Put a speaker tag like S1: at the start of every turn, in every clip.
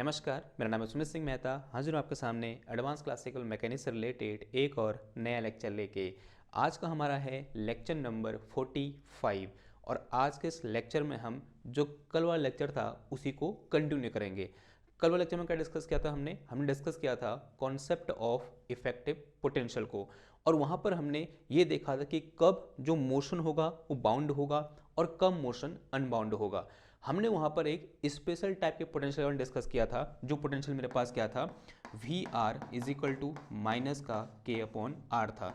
S1: नमस्कार, मेरा नाम है सुमित सिंह मेहता। हाजिर हूँ आपके सामने एडवांस क्लासिकल मैकेनिक्स से रिलेटेड एक और नया लेक्चर लेके। आज का हमारा है लेक्चर नंबर 45 और आज के इस लेक्चर में हम जो कल वाला लेक्चर था उसी को कंटिन्यू करेंगे। कल वाले लेक्चर में क्या डिस्कस किया था हमने डिस्कस किया था कॉन्सेप्ट ऑफ इफेक्टिव पोटेंशियल को, और वहाँ पर हमने ये देखा था कि कब जो मोशन होगा वो बाउंड होगा और कब मोशन अनबाउंड होगा। हमने वहाँ पर एक स्पेशल टाइप के पोटेंशियल डिस्कस किया था। जो पोटेंशियल मेरे पास क्या था, V R is equal to minus का के अपॉन आर था।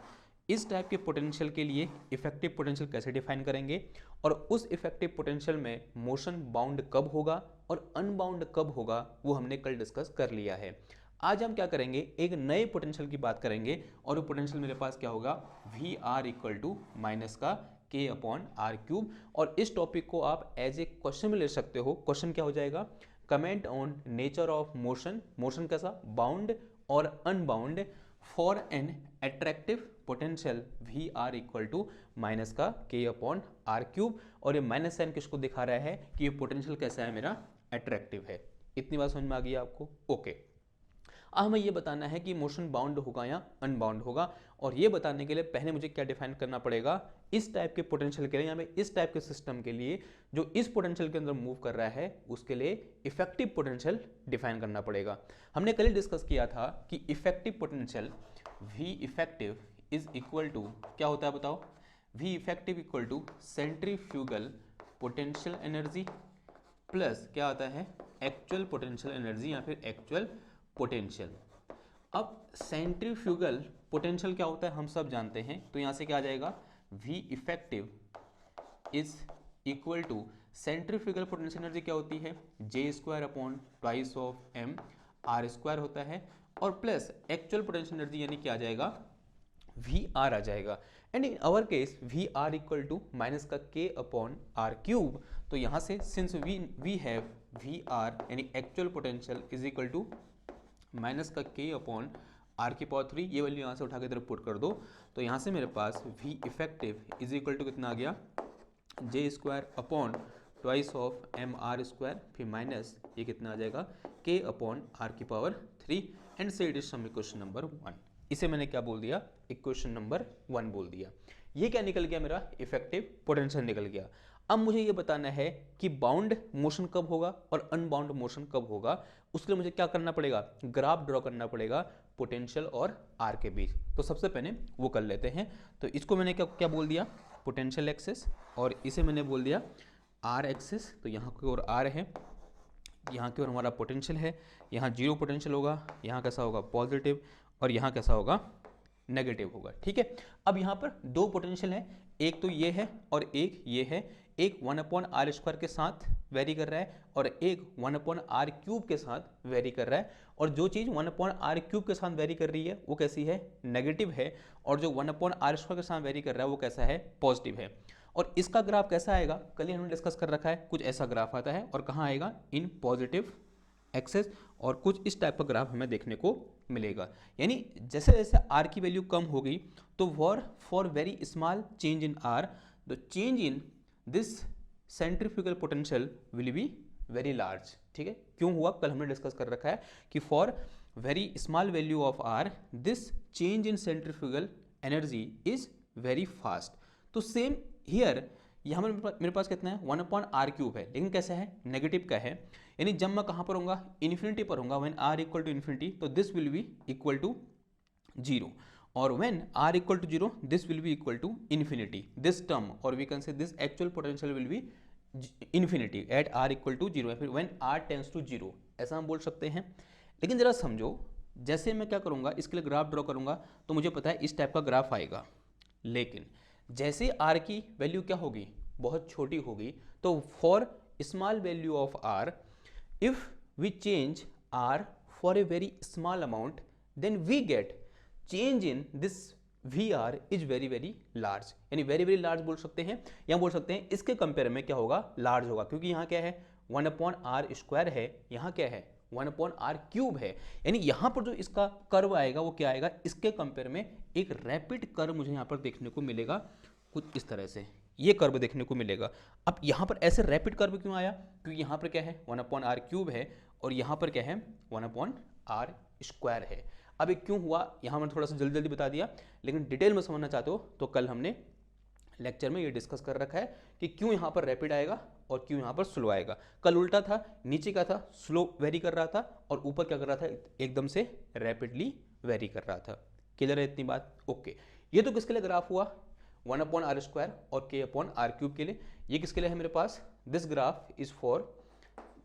S1: इस टाइप के पोटेंशियल के लिए इफेक्टिव पोटेंशियल कैसे डिफाइन करेंगे और उस इफेक्टिव पोटेंशियल में मोशन बाउंड कब होगा और अनबाउंड कब होगा वो हमने कल डिस्कस कर लिया है। आज हम क्या करेंगे, एक नए पोटेंशियल की बात करेंगे और वो पोटेंशियल मेरे पास क्या होगा, V R equal to minus का के अपॉन आर क्यूब। और इस टॉपिक को आप एज ए क्वेश्चन में ले सकते हो। क्वेश्चन क्या हो जाएगा, comment on nature of motion, motion कैसा, बाउंड और unbound for an attractive potential V R equal to minus का के अपॉन आर क्यूब। और ये माइनस साइन किसको दिखा रहा है कि ये पोटेंशियल कैसा है, मेरा अट्रैक्टिव है। इतनी बात समझ में आ गई आपको? ओके। अब हमें ये बताना है कि मोशन बाउंड होगा या अनबाउंड होगा, और ये बताने के लिए पहले मुझे क्या डिफाइन करना पड़ेगा, इस टाइप के पोटेंशियल के लिए या इस टाइप के सिस्टम के लिए जो इस पोटेंशियल के अंदर मूव कर रहा है उसके लिए इफेक्टिव पोटेंशियल डिफाइन करना पड़ेगा। हमने कल डिस्कस किया था कि effective potential V effective is equal to क्या होता है बताओ, V effective equal to centrifugal potential energy plus क्या आता है, एक्चुअल पोटेंशियल एनर्जी या फिर एक्चुअल पोटेंशियल। अब सेंट्रीफ्यूगल पोटेंशियल क्या होता है हम सब जानते हैं, तो यहां से क्या आ जाएगा, V effective is equal to centrifugal potential energy क्या होती है, J square upon twice of M R square होता है, और प्लस एक्चुअल पोटेंशियल एनर्जी यानी क्या आ जाएगा, वी आर आ जाएगा। And in our case V R equal to minus का के अपॉन आर क्यूब। तो यहां से since we have V R यानी actual potential is equal to minus का के अपॉन आर की पावर 3, ये वैल्यू यहाँ से उठा के इधर पुट कर दो, तो यहाँ से मेरे पास V effective is equal to कितना आ गया, J square upon twice of M R square, फिर माइनस ये कितना आ जाएगा, के अपॉन आर की power 3 and say it is some equation number 1। इसे मैंने क्या बोल दिया, इक्वेशन नंबर 1 बोल दिया। ये क्या निकल गया, मेरा इफेक्टिव पोटेंशियल निकल गया। अब मुझे ये बताना है कि बाउंड मोशन कब होगा और अनबाउंड मोशन कब होगा। उसके लिए मुझे क्या करना पड़ेगा, ग्राफ ड्रॉ करना पड़ेगा पोटेंशियल और आर के बीच। तो सबसे पहले वो कर लेते हैं। तो इसको मैंने क्या क्या बोल दिया, पोटेंशियल एक्सिस, और इसे मैंने बोल दिया आर एक्सिस। तो यहाँ की ओर आर है, यहाँ की ओर हमारा पोटेंशियल है। यहाँ जीरो पोटेंशियल होगा, यहाँ कैसा होगा पॉजिटिव, और यहाँ कैसा होगा नेगेटिव होगा। ठीक है। अब यहाँ पर दो पोटेंशियल है, एक तो ये है और एक ये है। एक 1/r स्क्वायर के साथ वेरी कर रहा है और एक 1/r क्यूब के साथ वेरी कर रहा है। और जो चीज़ 1/r क्यूब के साथ वेरी कर रही है वो कैसी है, नेगेटिव है, और जो 1/r स्क्वायर के साथ वेरी कर रहा है वो कैसा है, पॉजिटिव है। और इसका ग्राफ कैसा आएगा, कल ही हमने डिस्कस कर रखा है, कुछ ऐसा ग्राफ आता है और कहाँ आएगा, इन पॉजिटिव एक्सेस, और कुछ इस टाइप का ग्राफ हमें देखने को मिलेगा। यानी जैसे जैसे आर की वैल्यू कम होगी तो for very small change in are the change in this centrifugal potential will be very large. ठीक है, क्यों हुआ, कल हमने डिस्कस कर रखा है कि for very small value of R this change in centrifugal energy is very fast. तो सेम हियर, यहाँ मेरे पास कितना है, 1/r क्यूब है, लेकिन कैसा है, नेगेटिव का है। यानी जब मैं कहाँ पर होऊंगा, इन्फिनिटी पर होऊंगा, when r equal to infinity, तो this will be equal to 0, और when r equal to 0 this will be equal to infinity, this term, और we can say this actual potential will be infinity at r equal to 0, या फिर when r tends to 0, ऐसा हम बोल सकते हैं। लेकिन जरा समझो, जैसे मैं क्या करूँगा, इसके लिए ग्राफ ड्रॉ करूँगा तो मुझे पता है इस टाइप का ग्राफ आएगा, लेकिन जैसे r की वैल्यू क्या होगी, बहुत छोटी होगी, तो for small value of r if we change r for a very small amount then we get change in this VR is very very large. यानी वेरी वेरी लार्ज बोल सकते हैं, या बोल सकते हैं इसके कंपेयर में क्या होगा, लार्ज होगा, क्योंकि यहाँ क्या है 1/r स्क्वायर है, यहाँ क्या है 1/r क्यूब है। यानी यहाँ पर जो इसका कर्व आएगा वो क्या आएगा, इसके कंपेयर में एक रैपिड कर्व मुझे यहाँ पर देखने को मिलेगा, कुछ इस तरह से ये कर्व देखने को मिलेगा। अब यहाँ पर ऐसे रैपिड कर्व क्यों आया, क्योंकि यहाँ पर क्या है 1/r क्यूब है और यहाँ पर क्या है 1/r² है। अब ये क्यों हुआ यहाँ मैंने थोड़ा सा जल्दी जल्दी बता दिया, लेकिन डिटेल में समझना चाहते हो तो कल हमने लेक्चर में ये डिस्कस कर रखा है कि क्यों यहाँ पर रैपिड आएगा और क्यों यहाँ पर स्लो आएगा। कल उल्टा था, नीचे का था स्लो वेरी कर रहा था और ऊपर क्या कर रहा था एकदम से रैपिडली वेरी कर रहा था। क्लियर है इतनी बात? ओके। ये तो किसके लिए ग्राफ हुआ 1/r² और k/r³ के लिए। ये किसके लिए है मेरे पास? This graph is for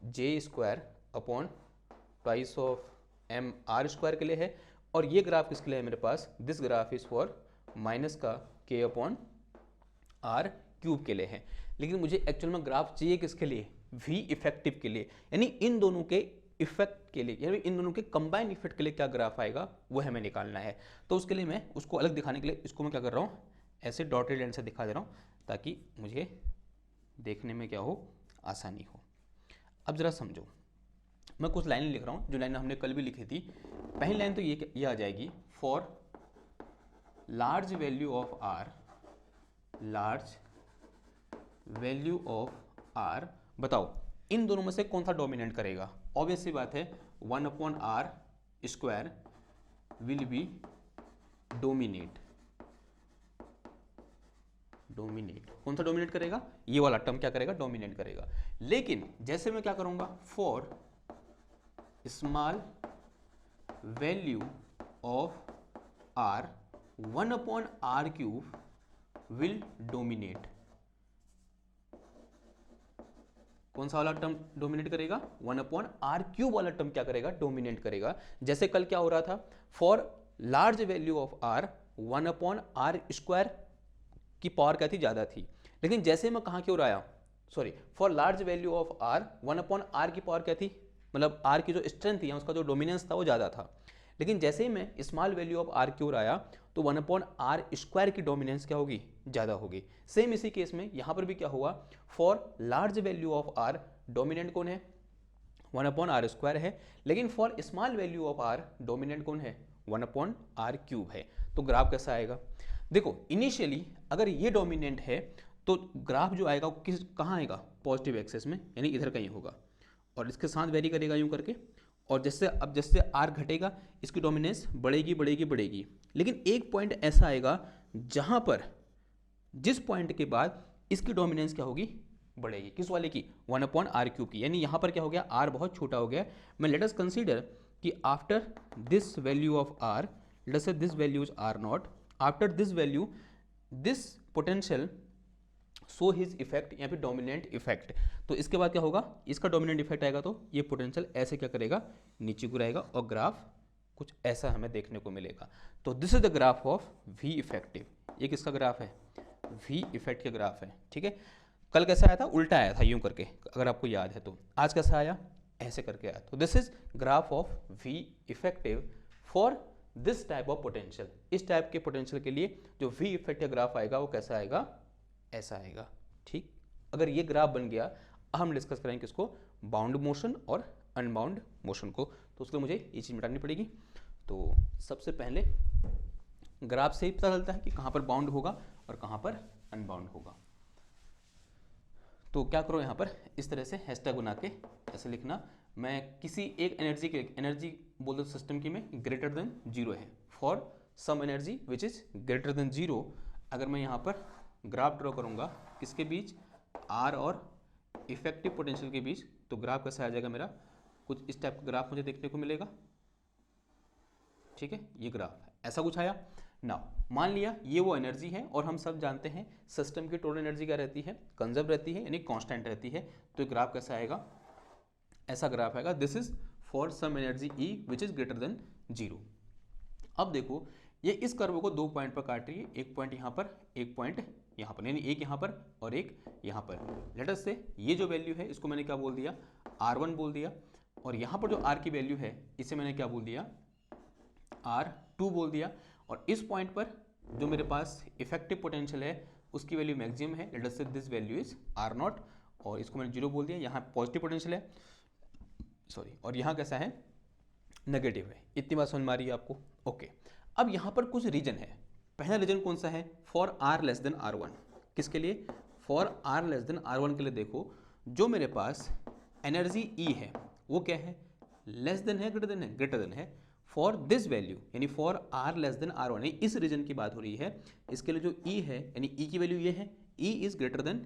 S1: j²/2/mr² के लिए है और ये ग्राफ किसके लिए है मेरे पास? This graph is for minus का k/r³ के लिए है। लेकिन मुझे एक्चुअल में ग्राफ चाहिए किसके लिए? v इफेक्टिव के लिए, यानी इन दोनों के इफेक्ट के लिए, यानी इन दोनों के कंबाइन इफेक्ट के लिए क्या ग्राफ आएगा वो हमें निकालना है। तो उसके लिए मैं उसको अलग दिखाने के लिए इसको मैं क्या कर रहा हूँ, ऐसे डॉटेड लाइन से दिखा दे रहा हूँ ताकि मुझे देखने में क्या हो, आसानी हो। अब जरा समझो, मैं कुछ लाइन लिख रहा हूँ जो लाइन हमने कल भी लिखी थी। पहली लाइन तो ये आ जाएगी, for large value of R, large value of R, बताओ इन दोनों में से कौन सा डोमिनेट करेगा? ऑब्वियस सी बात है 1/r² विल बी डोमिनेट। कौन सा डोमिनेट करेगा? ये वाला टर्म क्या करेगा? डोमिनेट करेगा। लेकिन जैसे मैं क्या करूंगा, for small value of r 1/r³ will dominate. कौन सा वाला टर्म डोमिनेट करेगा? 1/r³ वाला टर्म क्या करेगा? डोमिनेट करेगा। जैसे कल क्या हो रहा था, for large value of r 1/r² की पावर क्या थी? ज्यादा थी। लेकिन जैसे मैं कहाँ की ओर आया, sorry, for large value of r 1/r की पावर क्या थी, मतलब r की जो स्ट्रेंथ थी, उसका जो डोमिनेंस था वो ज्यादा था। लेकिन जैसे ही मैं स्मॉल वैल्यू ऑफ r की ओर आया तो 1/r² की डोमिनेंस क्या होगी? ज्यादा होगी। सेम इसी केस में यहाँ पर भी क्या हुआ, for large value of r dominant कौन है? 1/r² है। लेकिन for small value of r dominant कौन है? 1/r³ है। तो ग्राफ कैसा आएगा? देखो इनिशियली अगर ये डोमिनेंट है तो ग्राफ जो आएगा वो कहाँ आएगा? पॉजिटिव एक्सेस में, यानी इधर कहीं होगा और इसके साथ वेरी करेगा यूं करके। और जैसे आर घटेगा इसकी डोमिनेंस बढ़ेगी बढ़ेगी बढ़ेगी। लेकिन एक पॉइंट ऐसा आएगा जहां पर जिस पॉइंट के बाद इसकी डोमिनेंस क्या होगी? बढ़ेगी। किस वाले की? 1/r³ की। यानी यहां पर क्या हो गया? आर बहुत छोटा हो गया। मैं लेट अस कंसीडर कि after this value of R, let us say this value is r0, after this value this potential so his effect, यहाँ पे डोमिनेंट इफेक्ट। तो इसके बाद क्या होगा? इसका डोमिनेंट इफेक्ट आएगा तो ये पोटेंशियल ऐसे क्या करेगा? नीचे गिराएगा और ग्राफ कुछ ऐसा हमें देखने को मिलेगा। तो this is the graph of V effective. ये किसका ग्राफ है? वी इफेक्ट का ग्राफ है। ठीक है, कल कैसा आया था? उल्टा आया था यूं करके, अगर आपको याद है तो। आज कैसा आया? ऐसे करके आया। तो this is graph of V effective for this type of potential. इस टाइप के पोटेंशियल के लिए जो वी इफेक्ट का ग्राफ आएगा वो कैसा आएगा? ऐसा आएगा। ठीक, अगर ये ग्राफ बन गया, हम डिस्कस करेंगे किसको? बाउंड मोशन और अनबाउंड मोशन को। तो उसके लिए मुझे ये चीज़ मिटानी पड़ेगी। तो सबसे पहले ग्राफ से ही पता चलता है कि कहाँ पर बाउंड होगा और कहाँ पर अनबाउंड होगा। तो क्या करो, यहाँ पर इस तरह से हैशटैग बना के ऐसे लिखना, मैं किसी एक एनर्जी के, एनर्जी बोल दो सिस्टम की में ग्रेटर देन 0 है, for some energy which is greater than 0। अगर मैं यहाँ पर ग्राफ ड्रॉ करूँगा किसके बीच? आर और इफेक्टिव पोटेंशियल के बीच, तो ग्राफ कैसा आ जाएगा मेरा? कुछ इस टाइप का ग्राफ मुझे देखने को मिलेगा। ठीक है, ये ग्राफ है, ऐसा कुछ आया ना। मान लिया ये वो एनर्जी है और हम सब जानते हैं सिस्टम की टोटल एनर्जी क्या रहती है? कंजर्व रहती है, यानी कांस्टेंट रहती है। तो ये ग्राफ कैसा आएगा? ऐसा ग्राफ आएगा। This is for some energy E which is greater than 0। अब देखो ये इस कर्व को 2 पॉइंट पर काट रही है, एक पॉइंट यहाँ पर, एक पॉइंट यहाँ पर, यानी एक यहाँ पर और एक यहाँ पर। लेट अस से ये जो वैल्यू है इसको मैंने क्या बोल दिया? R1 बोल दिया। और यहाँ पर जो R की वैल्यू है इसे मैंने क्या बोल दिया? R2 बोल दिया। और इस पॉइंट पर जो मेरे पास इफेक्टिव पोटेंशियल है उसकी वैल्यू मैक्सिमम है, late us say this value is R0, और इसको मैंने 0 बोल दिया। यहाँ पॉजिटिव पोटेंशियल है, सॉरी, और यहाँ कैसा है? नेगेटिव है। इतनी बात समझ में आ रही है आपको? ओके। अब यहाँ पर कुछ रीजन है। पहला रीजन कौन सा है? For r less than r1। किसके लिए? For r less than r1 के लिए देखो, जो मेरे पास एनर्जी E है वो क्या है? लेस देन है, ग्रेटर देन है फॉर दिस वैल्यू, यानी for R less than R one, इस रीजन की बात हो रही है। इसके लिए जो ई है, यानी ई की वैल्यू ये है, E is greater than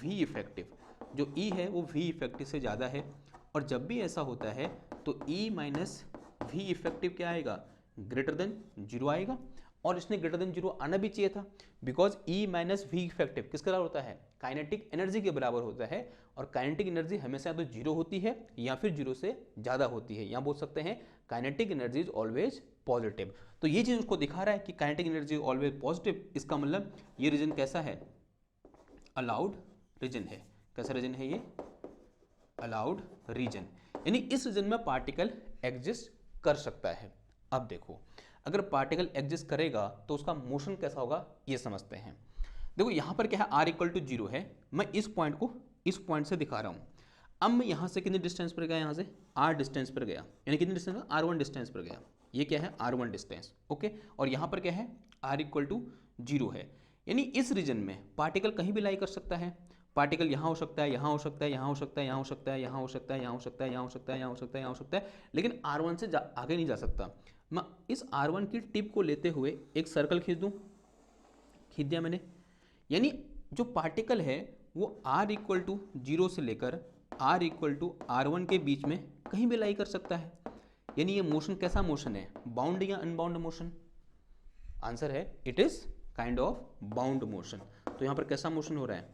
S1: V effective, जो ई है वो वी इफेक्टिव से ज़्यादा है। और जब भी ऐसा होता है तो ई माइनस वी इफेक्टिव क्या आएगा, ग्रेटर देन जीरो आएगा। और इसने ग्रेटर देन जीरो आना भी चाहिए था, because E minus V effective किसके बराबर होता है, काइनेटिक एनर्जी के बराबर होता है। और काइनेटिक एनर्जी हमेशा तो जीरो होती है या फिर जीरो से ज़्यादा होती है। यहाँ बोल सकते हैं kinetic energy is always positive. तो ये चीज़ उसको दिखा रहा है कि काइनेटिक एनर्जी ऑलवेज पॉजिटिव। इसका मतलब ये रीजन कैसा है, अलाउड रीजन है। कैसा रीजन है ये, अलाउड रीजन, यानी इस रीजन में पार्टिकल एग्जिस्ट कर सकता है। अब देखो, अगर पार्टिकल एग्जिस्ट करेगा तो उसका मोशन कैसा होगा ये समझते हैं। देखो यहाँ पर क्या है, r इक्वल टू जीरो है, मैं इस पॉइंट को इस पॉइंट से दिखा रहा हूँ। अब मैं यहाँ से कितने डिस्टेंस पर गया, यहाँ से r डिस्टेंस पर गया, यानी कितने डिस्टेंस पर, r1 डिस्टेंस पर गया। ये क्या है, r1 डिस्टेंस, ओके। और यहाँ पर क्या है, r इक्वल टू जीरो है, यानी इस रीजन में पार्टिकल कहीं भी लाई कर सकता है। पार्टिकल यहाँ हो सकता है, यहाँ हो सकता है, यहाँ हो सकता है, यहाँ हो सकता है, यहाँ हो सकता है, यहाँ हो सकता है, यहाँ हो सकता है, यहाँ हो सकता है, यहाँ हो सकता है, लेकिन r1 से आगे नहीं जा सकता। मैं इस r1 की टिप को लेते हुए एक सर्कल खींच दूँ, खींच दिया मैंने, यानी जो पार्टिकल है वो r इक्वल टू जीरो से लेकर r इक्वल टू r1 के बीच में कहीं भी लाई कर सकता है। यानी ये मोशन कैसा मोशन है, बाउंड या अनबाउंड मोशन। आंसर है it is kind of bound motion. तो यहाँ पर कैसा मोशन हो रहा है,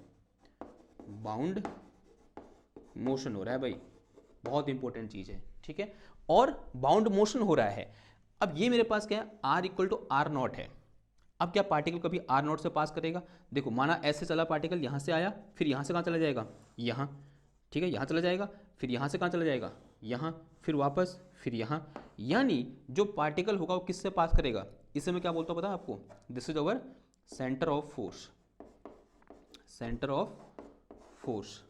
S1: बाउंड मोशन हो रहा है भाई, बहुत इंपॉर्टेंट चीज है, ठीक है। और बाउंड मोशन हो रहा है। अब ये मेरे पास क्या है, r equal to R not है। अब क्या पार्टिकल कभी आर नॉट से पास करेगा, देखो माना ऐसे चला पार्टिकल, यहाँ से आया, फिर यहाँ से कहाँ चला जाएगा, यहाँ, ठीक है, यहाँ चला जाएगा, फिर यहाँ से कहाँ चला जाएगा, यहाँ, फिर वापस, फिर यहाँ। यानी जो पार्टिकल होगा वो किससे पास करेगा, इसे मैं क्या बोलता हूँ पता है आपको, this is our centre of force, centre of force,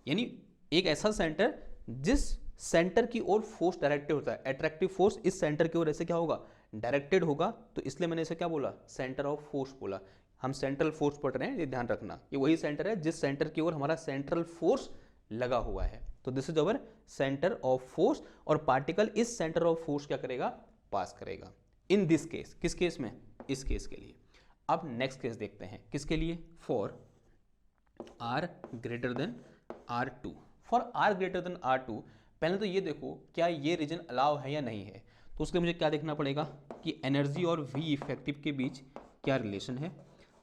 S1: यानी एक ऐसा सेंटर जिस सेंटर की ओर फोर्स डायरेक्टेड होता है। अट्रैक्टिव फोर्स इस सेंटर की ओर ऐसे क्या होगा, डायरेक्टेड होगा, तो इसलिए मैंने इसे क्या बोला, सेंटर ऑफ फोर्स बोला। हम सेंट्रल फोर्स पढ़ रहे हैं, ये ध्यान रखना, ये वही सेंटर है जिस सेंटर की ओर हमारा सेंट्रल फोर्स लगा हुआ है। तो this is our centre of force, और पार्टिकल इस सेंटर ऑफ फोर्स क्या करेगा, पास करेगा। इन दिस केस, किस केस में, इस केस के लिए। अब नेक्स्ट केस देखते हैं, किसके लिए, for r greater than r2। For r greater than r2, पहले तो ये देखो क्या ये रीजन अलाउ है या नहीं है। तो उसके मुझे क्या देखना पड़ेगा कि एनर्जी और v इफेक्टिव के बीच क्या रिलेशन है।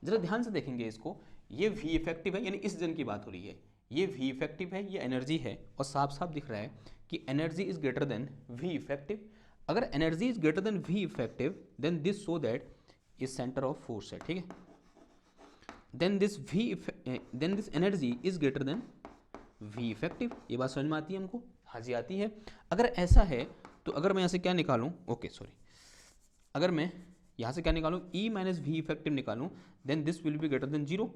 S1: जरा ध्यान से देखेंगे इसको, ये v इफेक्टिव है, यानी इस रीजन की बात हो रही है, ये v इफेक्टिव है, ये एनर्जी है, और साफ साफ दिख रहा है कि energy is greater than v effective. अगर energy is greater than v effective, then this show that is centre of force है, ठीक है। Then this energy is greater than v effective. ये बात समझ में आती है हमको, हाँ जी आती है। अगर ऐसा है तो अगर मैं यहाँ से क्या निकालूं, ओके सॉरी, अगर मैं यहाँ से क्या निकालूं, E माइनस वी इफेक्टिव निकालूं, then this will be greater than zero.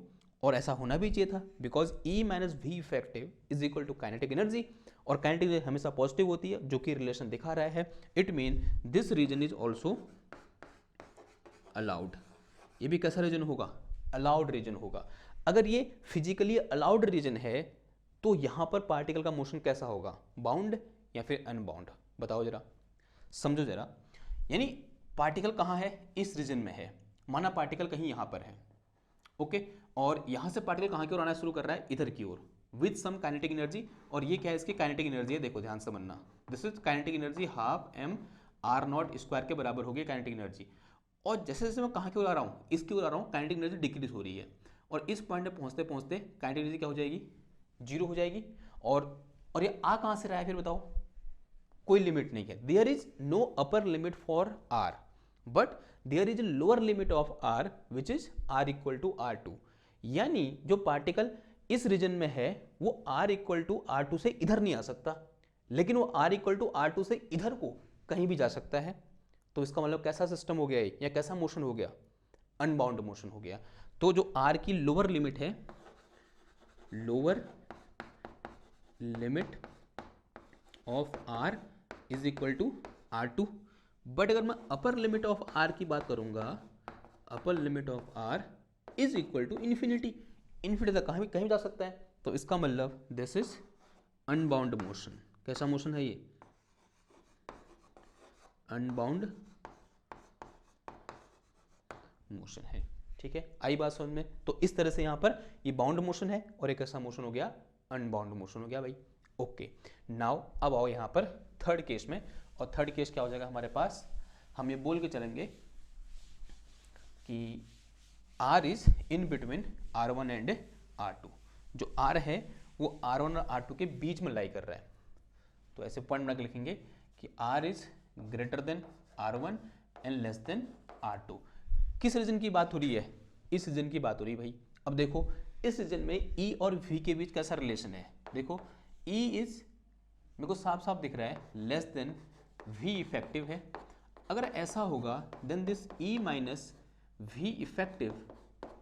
S1: और ऐसा होना भी चाहिए था, because E minus V effective is equal to kinetic energy, और काइनेटिक एनर्जी हमेशा पॉजिटिव होती है, जो कि रिलेशन दिखा रहा है। It mean this region is also allowed. ये भी कैसा रीजन होगा, अलाउड रीजन होगा। अगर ये फिजिकली अलाउड रीजन है तो यहाँ पर पार्टिकल का मोशन कैसा होगा, बाउंड या फिर अनबाउंड, बताओ जरा, समझो जरा। यानी पार्टिकल कहाँ है, इस रीजन में है, माना पार्टिकल कहीं यहाँ पर है, ओके, और यहाँ से पार्टिकल कहाँ की ओर आना शुरू कर रहा है, इधर की ओर, विद सम काइनेटिक एनर्जी। और ये क्या है, इसकी काइनेटिक एनर्जी है, देखो ध्यान से बनना, this is kinetic energy half m r not square के बराबर होगी काइनेटिक एनर्जी। और जैसे जैसे मैं कहाँ की ओर आ रहा हूँ, इसकी ओर आ रहा हूँ, काइनेटिक एनर्जी डिक्रीज हो रही है, और इस पॉइंट पे पहुँचते पहुँचते काइनेटिक एनर्जी क्या हो जाएगी, जीरो हो जाएगी। और ये आ कहाँ से रहा है फिर बताओ, कोई लिमिट नहीं है। There is no upper limit for r, but there is lower limit of r which is r equal to r2। यानी जो पार्टिकल इस रीजन में है वो r इक्वल टू r2 से इधर नहीं आ सकता, लेकिन वो r इक्वल टू r2 से इधर को कहीं भी जा सकता है। तो इसका मतलब कैसा सिस्टम हो गया या कैसा मोशन हो गया, अनबाउंड मोशन हो गया। तो जो r की लोअर लिमिट है, lower limit of r is equal to r2, but अगर मैं अपर लिमिट ऑफ r की बात करूंगा, upper limit of r is equal to infinity, infinity तक कहीं भी जा सकता है। तो इसका मतलब दिस इज अनबाउंड मोशन। कैसा मोशन है ये, अनबाउंड मोशन है। ठीक है, आई बात समझ में? तो इस तरह से यहाँ पर ये बाउंड मोशन है और एक ऐसा मोशन हो गया अनबाउंड मोशन हो गया भाई। ओके, नाउ अब आओ यहाँ पर थर्ड केस में, और थर्ड केस क्या हो जाएगा हमारे पास, हम ये बोल के चलेंगे कि R is in between R1 and R2। जो R है वो R1 और R2 के बीच में लाई कर रहा है, तो ऐसे पॉइंट बना के लिखेंगे कि R is greater than R1 and less than R2। किस रीजन की बात हो रही है? इस रीजन की बात हो रही है भाई। अब देखो इस रीजन में E और V के बीच कैसा रिलेशन है, देखो E इज, मेरे को साफ साफ दिख रहा है, लेस देन V इफेक्टिव है। अगर ऐसा होगा then this E minus V effective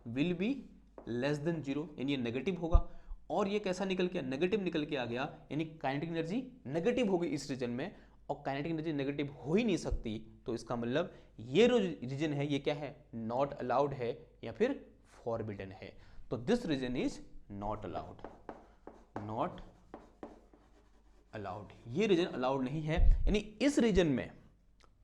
S1: will be less than 0, यानी ये नेगेटिव होगा। और ये कैसा निकल के, नेगेटिव निकल के आ गया, यानी काइनेटिक एनर्जी नेगेटिव होगी इस रीजन में, और काइनेटिक एनर्जी नेगेटिव हो ही नहीं सकती। तो इसका मतलब ये जो रीजन है ये क्या है, नॉट अलाउड है या फिर फॉरबिडन है। तो this region is not allowed, not allowed, ये रीजन अलाउड नहीं है, यानी इस रीजन में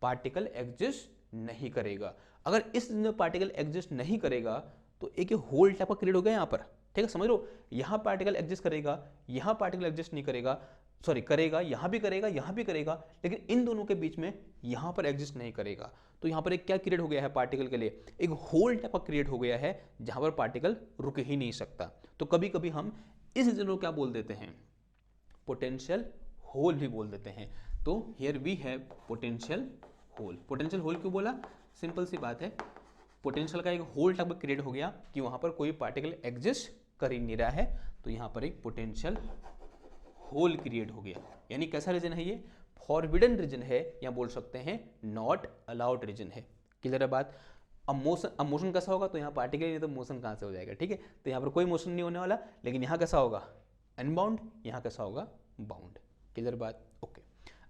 S1: पार्टिकल एग्जिस्ट नहीं करेगा। अगर इस रीजन में पार्टिकल एग्जिस्ट नहीं करेगा तो एक होल टाइप का क्रिएट हो गया यहाँ पर। ठीक है, समझ लो, यहाँ पार्टिकल एग्जिस्ट करेगा, यहाँ पार्टिकल एग्जिस्ट नहीं करेगा, सॉरी करेगा, यहाँ भी करेगा, यहाँ भी करेगा, लेकिन इन दोनों के बीच में यहाँ पर एग्जिस्ट नहीं करेगा। तो यहाँ पर एक क्या क्रिएट हो गया है पार्टिकल के लिए, एक होल टाइप का क्रिएट हो गया है जहाँ पर पार्टिकल रुक ही नहीं सकता। तो कभी कभी हम इस रीजन को क्या बोल देते हैं, पोटेंशियल होल भी बोल देते हैं। तो here we have potential hole. Potential hole क्यों बोला, सिंपल सी बात है, पोटेंशियल का एक होल टाइप क्रिएट हो गया कि वहां पर कोई पार्टिकल एग्जिस्ट कर ही नहीं रहा है, तो यहां पर एक पोटेंशियल होल क्रिएट हो गया। यानी कैसा रीजन है ये, फॉरबिडन रीजन है, या बोल सकते हैं नॉट अलाउड रीजन है। क्लियर है बात? अब मोशन कैसा होगा, तो यहाँ पार्टिकल नहीं तो मोशन कहाँ से हो जाएगा। ठीक है, तो यहाँ पर कोई मोशन नहीं होने वाला, लेकिन यहाँ कैसा होगा अनबाउंड, यहाँ कैसा होगा बाउंड। क्लियर बात? ओके,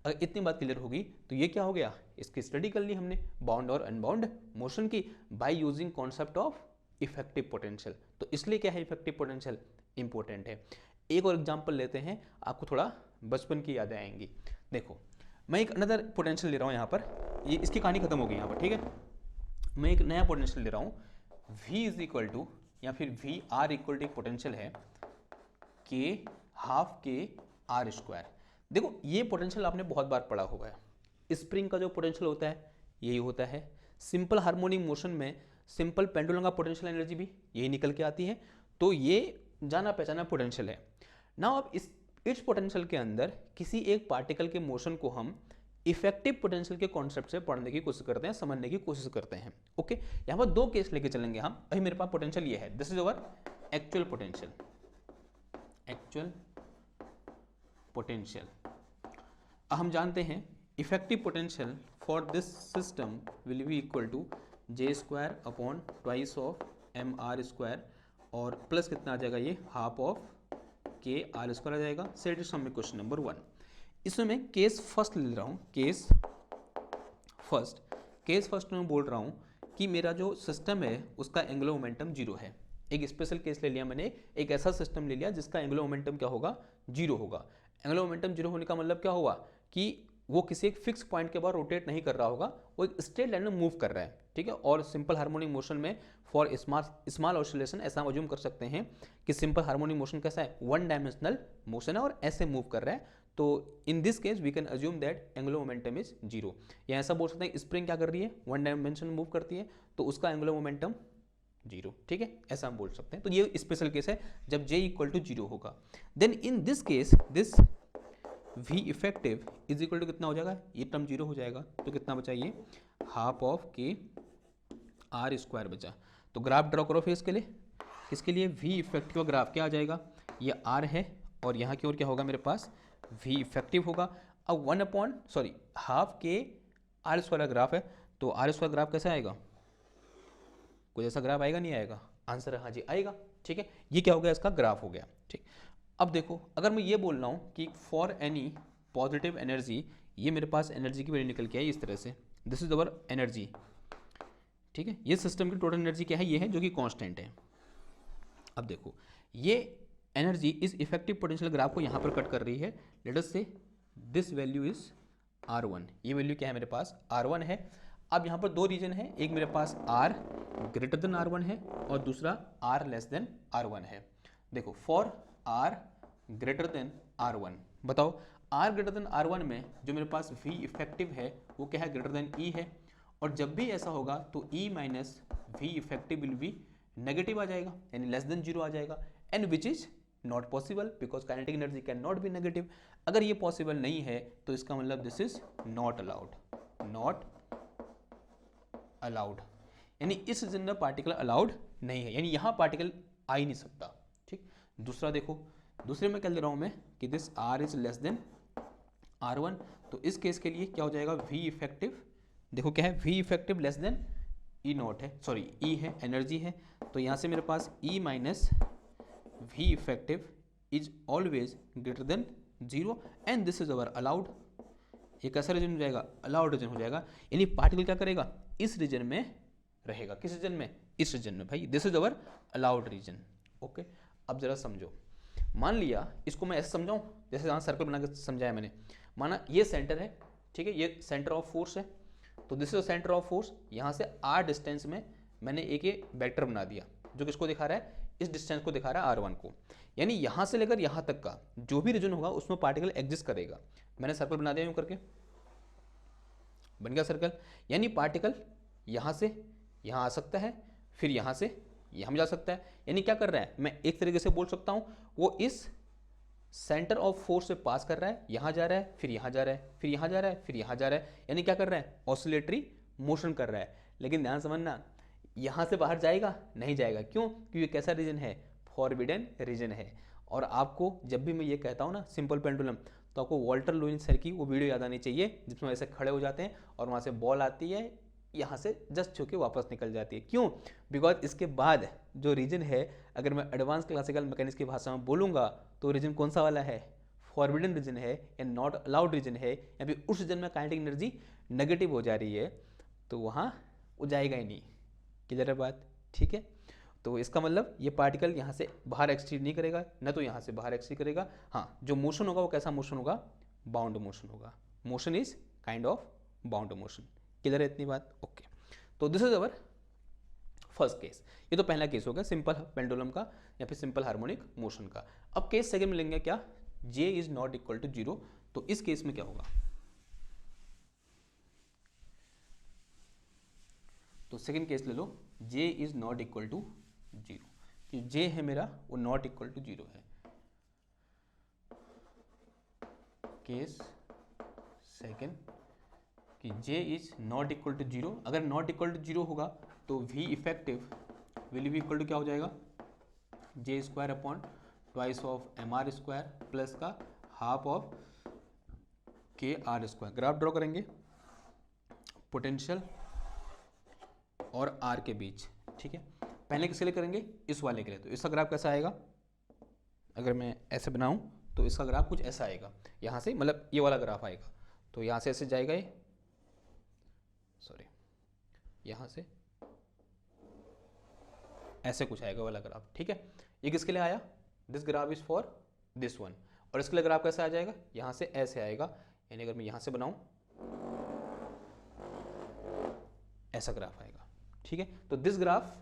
S1: अगर इतनी बात क्लियर होगी तो ये क्या हो गया, इसकी स्टडी कर ली हमने बाउंड और अनबाउंड मोशन की by using concept of effective potential. तो इसलिए क्या है इफेक्टिव पोटेंशियल इंपॉर्टेंट है। एक और एग्जांपल लेते हैं, आपको थोड़ा बचपन की यादें आएंगी। देखो मैं एक अनदर पोटेंशियल ले रहा हूँ यहाँ पर, ये इसकी कहानी खत्म हो गई यहाँ पर। ठीक है, मैं एक नया पोटेंशियल ले रहा हूँ, V इज इक्वल टू, या फिर V R इक्वल टू एक पोटेंशियल है K half K R square. देखो ये पोटेंशियल आपने बहुत बार पढ़ा होगा है, स्प्रिंग का जो पोटेंशियल होता है यही होता है। सिंपल हार्मोनिक मोशन में सिंपल पेंडुलम का पोटेंशियल एनर्जी भी यही निकल के आती है। तो ये जाना पहचाना पोटेंशियल है ना। अब इस पोटेंशियल के अंदर किसी एक पार्टिकल के मोशन को हम इफेक्टिव पोटेंशियल के कॉन्सेप्ट से पढ़ने की कोशिश करते हैं, समझने की कोशिश करते हैं। ओके, यहाँ पर दो केस लेके चलेंगे हम। अभी मेरे पास पोटेंशियल ये है, this is our actual potential, actual potential. हम जानते हैं effective potential for this system will be equal to J square upon twice of M R square, और प्लस कितना आ जाएगा, ये half of K R square आ जाएगा। सेट इट सम में क्वेश्चन नंबर 1। इसमें मैं केस फर्स्ट ले रहा हूँ, केस फर्स्ट में बोल रहा हूँ कि मेरा जो सिस्टम है उसका एंगुलर मोमेंटम 0 है। एक स्पेशल केस ले लिया मैंने, एक ऐसा सिस्टम ले लिया जिसका एंगुलर मोमेंटम क्या होगा, 0 होगा। एंगुलर मोमेंटम 0 होने का मतलब क्या हुआ कि वो किसी एक फिक्स पॉइंट के बाद रोटेट नहीं कर रहा होगा, वो एक स्ट्रेट लाइन में मूव कर रहा है। ठीक है, और सिंपल हार्मोनिक मोशन में फॉर स्मॉल ऑसिलेशन ऐसा हम अज्यूम कर सकते हैं कि सिंपल हार्मोनिक मोशन कैसा है, वन डायमेंशनल मोशन है और ऐसे मूव कर रहा है। तो in this case we can assume that angular momentum is 0। या ऐसा बोल सकते हैं स्प्रिंग क्या कर रही है, वन डायमेंशन मूव करती है, तो उसका एंगुलर मोमेंटम 0। ठीक है, ऐसा हम बोल सकते हैं। तो ये स्पेशल केस है जब J इक्वल टू 0 होगा। Then in this case this V effective is equal to कितना हो जाएगा, ये टर्म 0 हो जाएगा, तो कितना बचा, ये half of K R square बचा। तो ग्राफ ड्रॉ करो फिर इसके लिए, इसके लिए V इफेक्टिव का ग्राफ क्या आ जाएगा, ये R है और यहाँ की ओर क्या होगा मेरे पास V इफेक्टिव होगा। अब हाफ के आर स्क्वायर का ग्राफ है, तो आर स्क्वायर ग्राफ कैसे आएगा, कुछ ऐसा ग्राफ आएगा नहीं आएगा, आंसर है हाँ जी आएगा। ठीक है, ये क्या हो गया, इसका ग्राफ हो गया। ठीक, अब देखो अगर मैं ये बोल रहा हूँ कि फॉर एनी पॉजिटिव एनर्जी, ये मेरे पास एनर्जी की वैल्यू निकल के आई इस तरह से, दिस इज अवर एनर्जी। ठीक है, ये सिस्टम की टोटल एनर्जी क्या है, ये है जो कि कांस्टेंट है। अब देखो ये एनर्जी इस इफेक्टिव पोटेंशियल ग्राफ को यहाँ पर कट कर रही है। Late us say this value is R1, ये वैल्यू क्या है मेरे पास R1 है। अब यहाँ पर दो रीजन है, एक मेरे पास R ग्रेटर देन R1 है और दूसरा R लेस देन R1 है। देखो for R greater than R1, बताओ R ग्रेटर देन R1 में जो मेरे पास V इफेक्टिव है वो क्या है, ग्रेटर देन E है। और जब भी ऐसा होगा तो E minus V effective will be negative आ जाएगा, यानी लेस देन 0 आ जाएगा, and which is not possible because kinetic energy can not be negative. अगर ये पॉसिबल नहीं है तो इसका मतलब this is not allowed, not allowed, यानी इस रीजन में पार्टिकल अलाउड नहीं है, यानी यहां पार्टिकल आ ही नहीं सकता। ठीक, दूसरा देखो, दूसरे में क्या ले रहा हूं मैं कि this R is less than R1, तो इस केस के लिए क्या हो जाएगा, V इफेक्टिव, देखो क्या है, V effective less than E not है, सॉरी E है, एनर्जी है, तो यहां से मेरे पास E minus V effective is always greater than 0 and this is our allowed. ये कैसा रीजन हो जाएगा, अलाउड रीजन हो जाएगा, यानी पार्टिकल क्या करेगा, इस रीजन में रहेगा। किस रीजन में, इस रीजन में भाई, this is our allowed reason. Okay, अब जरा समझो, मान लिया इसको मैं ऐसे समझाऊं, जैसे यहाँ सर्कल बना के समझाया मैंने, माना ये सेंटर है, ठीक है, ये सेंटर ऑफ फोर्स है, तो this is centre of force, यहाँ से R डिस्टेंस में मैंने एक ये वेक्टर बना दिया जो किसको दिखा रहा है, इस डिस्टेंस को दिखा रहा है R1 को, यानी यहाँ से लेकर यहाँ तक का जो भी रीजन होगा उसमें पार्टिकल एग्जिस्ट करेगा। मैंने सर्कल बना दिया यूं करके, बन गया सर्कल, यानी पार्टिकल यहाँ से यहाँ आ सकता है, फिर यहाँ से यहाँ भी जा सकता है, यानी क्या कर रहा है, मैं एक तरीके से बोल सकता हूँ वो इस सेंटर ऑफ फोर्स से पास कर रहा है, यहाँ जा रहा है, फिर यहाँ जा रहा है, फिर यहाँ जा रहा है, फिर यहाँ जा रहा है, यानी क्या कर रहा है, ऑसिलेटरी मोशन कर रहा है। लेकिन ध्यान समझना, यहाँ से बाहर जाएगा नहीं जाएगा, क्यों, क्योंकि कैसा रीजन है, फॉरबिडन रीजन है। और आपको जब भी मैं ये कहता हूँ ना सिंपल पेंडुलम, तो आपको वॉल्टर लुईस सर की वो वीडियो याद आनी चाहिए जिसमें ऐसे खड़े हो जाते हैं और वहाँ से बॉल आती है, यहाँ से जस्ट छू के वापस निकल जाती है। क्यों, बिकॉज इसके बाद जो रीजन है, अगर मैं एडवांस क्लासिकल मैकेनिक्स की भाषा में बोलूँगा तो रीजन कौन सा वाला है, फॉरबिडन रीजन है या नॉट अलाउड रीजन है, या फिर उस रीजन में काइनेटिक एनर्जी नेगेटिव हो जा रही है, तो वहाँ वो जाएगा ही नहीं। क्लियर है बात, ठीक है। तो इसका मतलब ये पार्टिकल यहाँ से बाहर एक्सटीड नहीं करेगा, न तो यहाँ से बाहर एक्सटीड करेगा। हाँ, जो मोशन होगा वो कैसा मोशन होगा, बाउंड मोशन होगा, motion is kind of bound motion. Clear है इतनी बात, ओके। तो this is our first case, ये तो पहला केस हो गया सिंपल पेंडुलम का या फिर सिंपल हार्मोनिक मोशन का। अब केस सेकंड में लेंगे क्या, J is not equal to 0, तो इस केस में क्या होगा, तो सेकंड केस ले लो, J is not equal to 0, कि J है मेरा वो नॉट इक्वल टू 0 है। केस सेकंड कि J is not equal to 0, अगर नॉट इक्वल टू 0 होगा तो V effective will be equal to क्या हो जाएगा, J square upon twice of MR square plus का half of KR square. Graph draw करेंगे पोटेंशियल और R के बीच, ठीक है। पहले किसके लिए करेंगे, इस वाले के लिए, तो इसका ग्राफ कैसा आएगा, अगर मैं ऐसे बनाऊं तो इसका ग्राफ कुछ ऐसा आएगा, यहाँ से मतलब ये वाला ग्राफ आएगा, तो यहाँ से ऐसे जाएगा ये, सॉरी यहाँ से ऐसे कुछ आएगा वाला ग्राफ, ठीक है। ये किसके लिए आया, this graph is for this one, और इसके लिए ग्राफ कैसे आ जाएगा, यहाँ से ऐसे आएगा, यानी अगर मैं यहाँ से बनाऊं ऐसा ग्राफ आएगा, ठीक है। तो this graph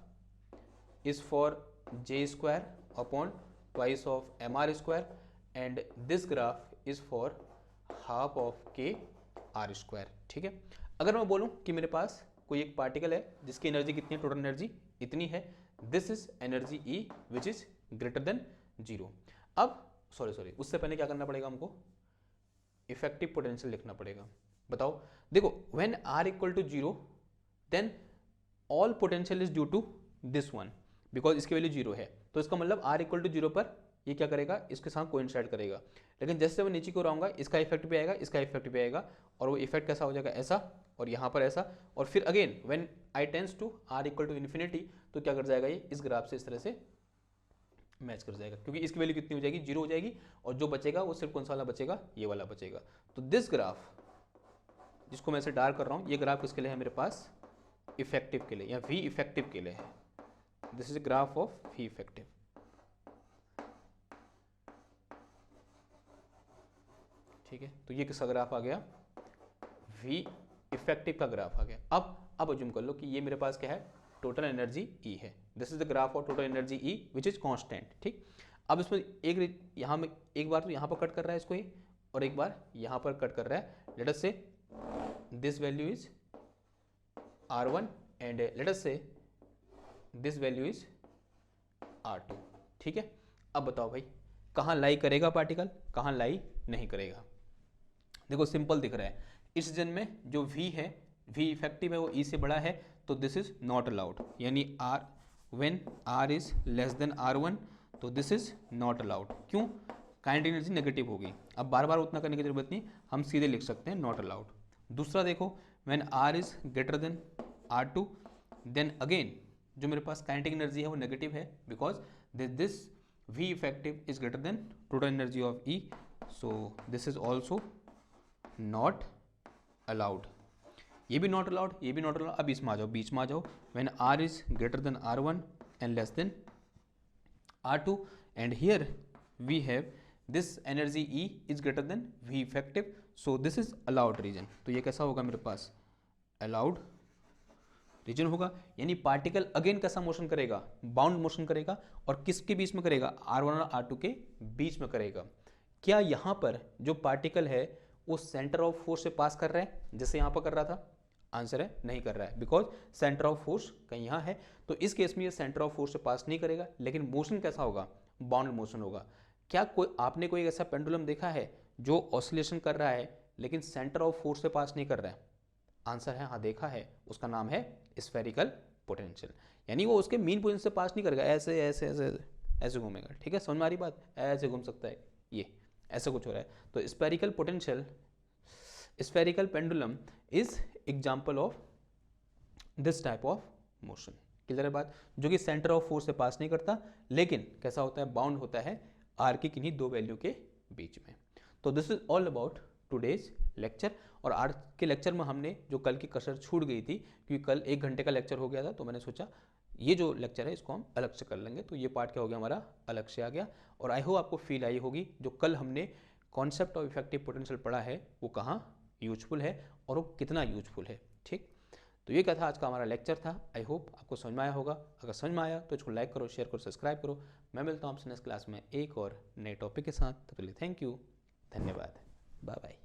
S1: is for J square upon twice of MR square and this graph is for half of KR square, ठीक है। अगर मैं बोलूं कि मेरे पास कोई एक पार्टिकल है जिसकी एनर्जी कितनी है, टोटल एनर्जी इतनी है, this is energy E which is greater than 0। अब सॉरी उससे पहले क्या करना पड़ेगा हमको, इफेक्टिव पोटेंशियल लिखना पड़ेगा। बताओ, देखो when R equal to 0 then all potential is due to this one, because इसकी वैल्यू 0 है, तो इसका मतलब R इक्वल टू 0 पर ये क्या करेगा, इसके साथ कोइंसाइड करेगा। लेकिन जैसे मैं नीचे को आऊंगा इसका इफेक्ट भी आएगा, इसका इफेक्ट भी आएगा, और वो इफेक्ट कैसा हो जाएगा, ऐसा, और यहाँ पर ऐसा, और फिर again when I tends to R equal to infinity, तो क्या कर जाएगा, ये इस ग्राफ से इस तरह से मैच कर जाएगा, क्योंकि इसकी वैल्यू कितनी हो जाएगी, 0 हो जाएगी, और जो बचेगा वो सिर्फ कौन सा वाला बचेगा, ये वाला बचेगा। तो दिस ग्राफ जिसको मैं ऐसे डार्क कर रहा हूँ, ये ग्राफ किसके लिए है मेरे पास, इफेक्टिव के लिए या V इफेक्टिव के लिए है। This is graph of V effective, ठीक है। तो ये किसका ग्राफ आ गया, वी इफेक्टिव का ग्राफ आ गया। अब अज्यूम कर लो कि ये मेरे पास क्या है, टोटल एनर्जी ई है। This is the graph of total energy E which is constant. ठीक, अब इसमें यहाँ में एक बार तो यहाँ पर कट कर रहा है इसको ये, और एक बार यहाँ पर कट कर रहा है। Late us say this value is R1 and let us say this value is R2। ठीक है, अब बताओ भाई कहाँ लाई करेगा पार्टिकल, कहाँ लाई नहीं करेगा। देखो सिंपल दिख रहा है, इस रीजन में जो V है, V इफेक्टिव है, वो E से बड़ा है, तो दिस इज नॉट अलाउड। यानी R when R is less than R1 तो दिस इज नॉट अलाउड। क्यों? काइनेटिक एनर्जी नेगेटिव होगी। अब बार बार उतना करने की जरूरत नहीं, हम सीधे लिख सकते हैं नॉट अलाउड। दूसरा देखो, when R is greater than R2 then again जो मेरे पास काइनेटिक एनर्जी है वो नेगेटिव है, because this V effective is greater than total energy of E, so this is also not allowed. ये भी नॉट अलाउड, ये भी नॉट अलाउड। अब इसमें आ जाओ, बीच में आ जाओ, when R is greater than R1 and less than R2 and here we have this energy E is greater than V effective, so this is allowed region. तो ये कैसा होगा मेरे पास, अलाउड रीजन होगा। यानी पार्टिकल अगेन कैसा motion करेगा, bound motion करेगा, और किसके बीच में करेगा, R1 और R2 के बीच में करेगा। क्या यहाँ पर जो पार्टिकल है वो सेंटर ऑफ फोर्स से पास कर रहा है जैसे यहाँ पर कर रहा था? आंसर है नहीं कर रहा है, बिकॉज सेंटर ऑफ फोर्स कहीं यहाँ है। तो इस केस में ये सेंटर ऑफ फोर्स से पास नहीं करेगा, लेकिन मोशन कैसा होगा, बाउंड मोशन होगा। क्या आपने कोई ऐसा पेंडुलम देखा है जो ऑसिलेशन कर रहा है लेकिन सेंटर ऑफ फोर्स से पास नहीं कर रहा है? आंसर है हाँ, देखा है, उसका नाम है स्फेरिकल पोटेंशियल। यानी वो उसके मीन पोजीशन से पास नहीं करेगा, ऐसे ऐसे ऐसे ऐसे घूमेगा। ठीक है, समझ में आ रही बात? ऐसे घूम सकता है, ये ऐसा कुछ हो रहा है। तो spherical potential, spherical pendulum is example of this type of motion. Clear है बात? जो कि सेंटर ऑफ फोर्स से पास नहीं करता, लेकिन कैसा होता है, बाउंड होता है आर की किन्हीं दो वैल्यू के बीच में। तो this is all about today's lecture. और आज के लेक्चर में हमने जो कल की कसर छूट गई थी, क्योंकि कल 1 घंटे का लेक्चर हो गया था, तो मैंने सोचा ये जो लेक्चर है इसको हम अलग से कर लेंगे। तो ये पार्ट क्या हो गया हमारा, अलग से आ गया। और आई होप आपको फील आई होगी जो कल हमने कॉन्सेप्ट ऑफ इफेक्टिव पोटेंशियल पढ़ा है वो कहाँ यूजफुल है और वो कितना यूजफुल है। ठीक, तो ये क्या था, आज का हमारा लेक्चर था। आई होप आपको समझ में आया होगा। अगर समझ में आया तो इसको लाइक करो, शेयर करो, सब्सक्राइब करो। मैं मिलता हूँ आपसे नेक्स्ट क्लास में एक और नए टॉपिक के साथ। तब तक के लिए थैंक यू, धन्यवाद, बाय बाय।